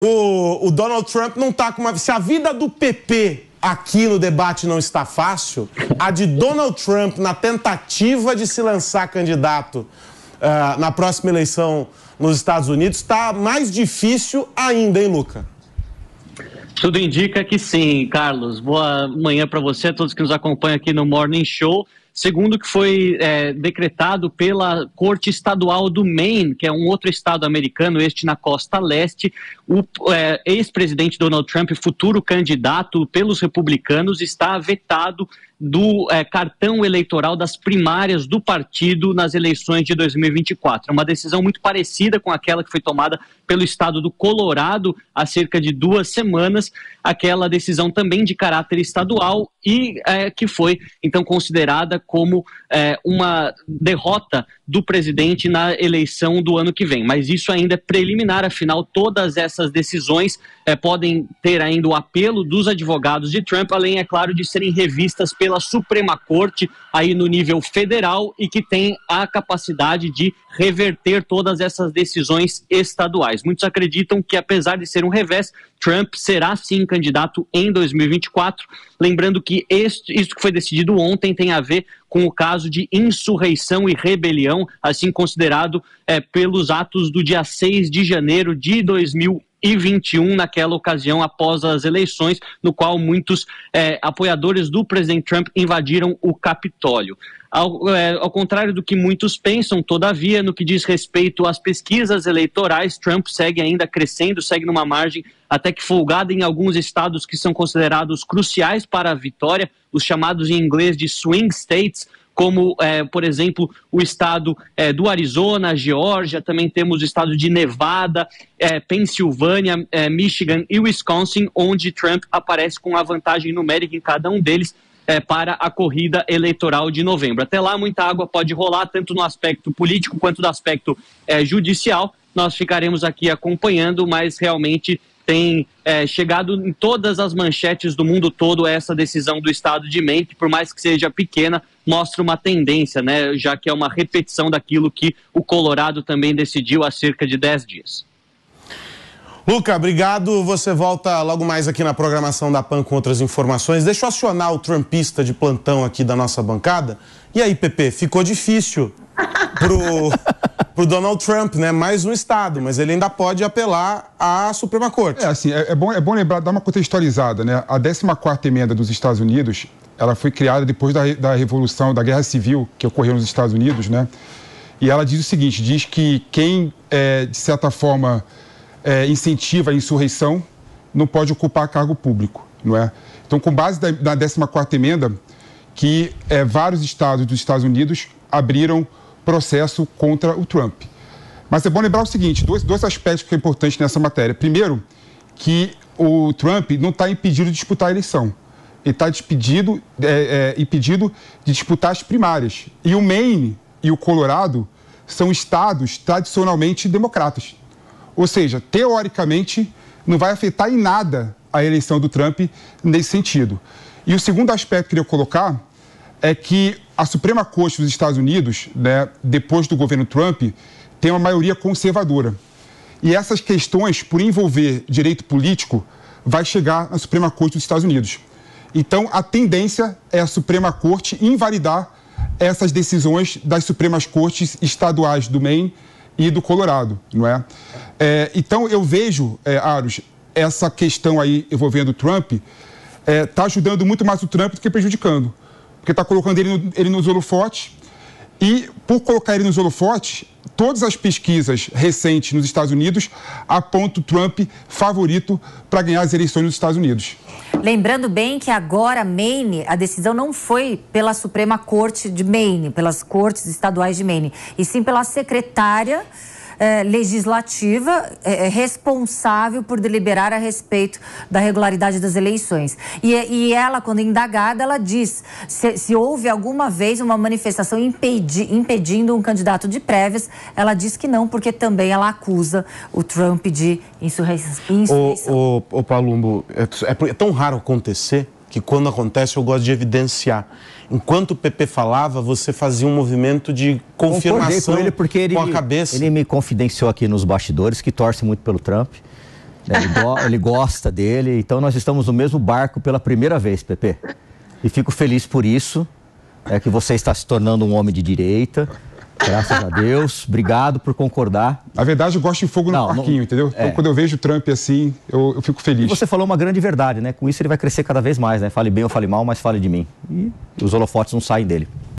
O Donald Trump não está com uma... Se a vida do PP aqui no debate não está fácil, a de Donald Trump na tentativa de se lançar candidato na próxima eleição nos Estados Unidos está mais difícil ainda, hein, Luca? Tudo indica que sim, Carlos. Boa manhã para você, a todos que nos acompanham aqui no Morning Show. Segundo o que foi decretado pela Corte Estadual do Maine, que é um outro estado americano, este na costa leste, o ex-presidente Donald Trump, futuro candidato pelos republicanos, está vetado do cartão eleitoral das primárias do partido nas eleições de 2024. É uma decisão muito parecida com aquela que foi tomada pelo estado do Colorado há cerca de 2 semanas, aquela decisão também de caráter estadual e que foi então considerada como uma derrota do presidente na eleição do ano que vem. Mas isso ainda é preliminar, afinal todas essas decisões podem ter ainda o apelo dos advogados de Trump, além, é claro, de serem revistas pela Suprema Corte aí no nível federal e que tem a capacidade de reverter todas essas decisões estaduais. Muitos acreditam que, apesar de ser um revés, Trump será sim candidato em 2024. Lembrando que isso que foi decidido ontem tem a ver com o caso de insurreição e rebelião, assim considerado pelos atos do dia 6 de janeiro de 2021, naquela ocasião após as eleições, no qual muitos apoiadores do presidente Trump invadiram o Capitólio. Ao contrário do que muitos pensam, todavia, no que diz respeito às pesquisas eleitorais, Trump segue ainda crescendo, segue numa margem até que folgada em alguns estados que são considerados cruciais para a vitória, os chamados em inglês de swing states, como, por exemplo, o estado do Arizona, Geórgia, também temos o estado de Nevada, Pensilvânia, Michigan e Wisconsin, onde Trump aparece com a vantagem numérica em cada um deles para a corrida eleitoral de novembro. Até lá, muita água pode rolar, tanto no aspecto político quanto no aspecto judicial. Nós ficaremos aqui acompanhando, mas realmente tem chegado em todas as manchetes do mundo todo essa decisão do estado de Maine, que por mais que seja pequena, mostra uma tendência, né, já que é uma repetição daquilo que o Colorado também decidiu há cerca de 10 dias. Luca, obrigado. Você volta logo mais aqui na programação da PAN com outras informações. Deixa eu acionar o trumpista de plantão aqui da nossa bancada. E aí, Pepe, ficou difícil pro Donald Trump, né? Mais um estado, mas ele ainda pode apelar à Suprema Corte. É bom lembrar, dar uma contextualizada, né? A 14ª emenda dos Estados Unidos, ela foi criada depois da Revolução, da Guerra Civil que ocorreu nos Estados Unidos, né? E ela diz o seguinte, diz que quem, de certa forma, incentiva a insurreição não pode ocupar cargo público, não é? Então, com base na 14ª emenda, que vários estados dos Estados Unidos abriram processo contra o Trump. Mas é bom lembrar o seguinte, dois aspectos que são importantes nessa matéria. Primeiro, que o Trump não está impedido de disputar a eleição. Ele está impedido de disputar as primárias. E o Maine e o Colorado são estados tradicionalmente democratas. Ou seja, teoricamente, não vai afetar em nada a eleição do Trump nesse sentido. E o segundo aspecto que eu queria colocar é que a Suprema Corte dos Estados Unidos, né, depois do governo Trump, tem uma maioria conservadora. E essas questões, por envolver direito político, vai chegar na Suprema Corte dos Estados Unidos. Então, a tendência é a Suprema Corte invalidar essas decisões das Supremas Cortes estaduais do Maine e do Colorado, não é? Então, eu vejo, Aros, essa questão aí envolvendo o Trump está ajudando muito mais o Trump do que prejudicando. Porque está colocando ele nos holofotes e, por colocar ele nos holofotes, todas as pesquisas recentes nos Estados Unidos apontam o Trump favorito para ganhar as eleições nos Estados Unidos. Lembrando bem que agora Maine, a decisão não foi pela Suprema Corte de Maine, pelas cortes estaduais de Maine, e sim pela secretária legislativa responsável por deliberar a respeito da regularidade das eleições. E ela, quando indagada, ela diz se houve alguma vez uma manifestação impedindo um candidato de prévias, ela diz que não, porque também ela acusa o Trump de insurreição. Ô Palumbo, é tão raro acontecer que quando acontece eu gosto de evidenciar. Enquanto o PP falava, você fazia um movimento de confirmação com ele porque com a cabeça. Ele me confidenciou aqui nos bastidores que torce muito pelo Trump Ele gosta dele, então nós estamos no mesmo barco pela primeira vez, Pepe. E fico feliz por isso, que você está se tornando um homem de direita, graças a Deus. Obrigado por concordar. Na verdade, eu gosto de fogo no parquinho, entendeu? Então, quando eu vejo o Trump assim, eu fico feliz. E você falou uma grande verdade, né? Com isso ele vai crescer cada vez mais, né? Fale bem ou fale mal, mas fale de mim. E os holofotes não saem dele.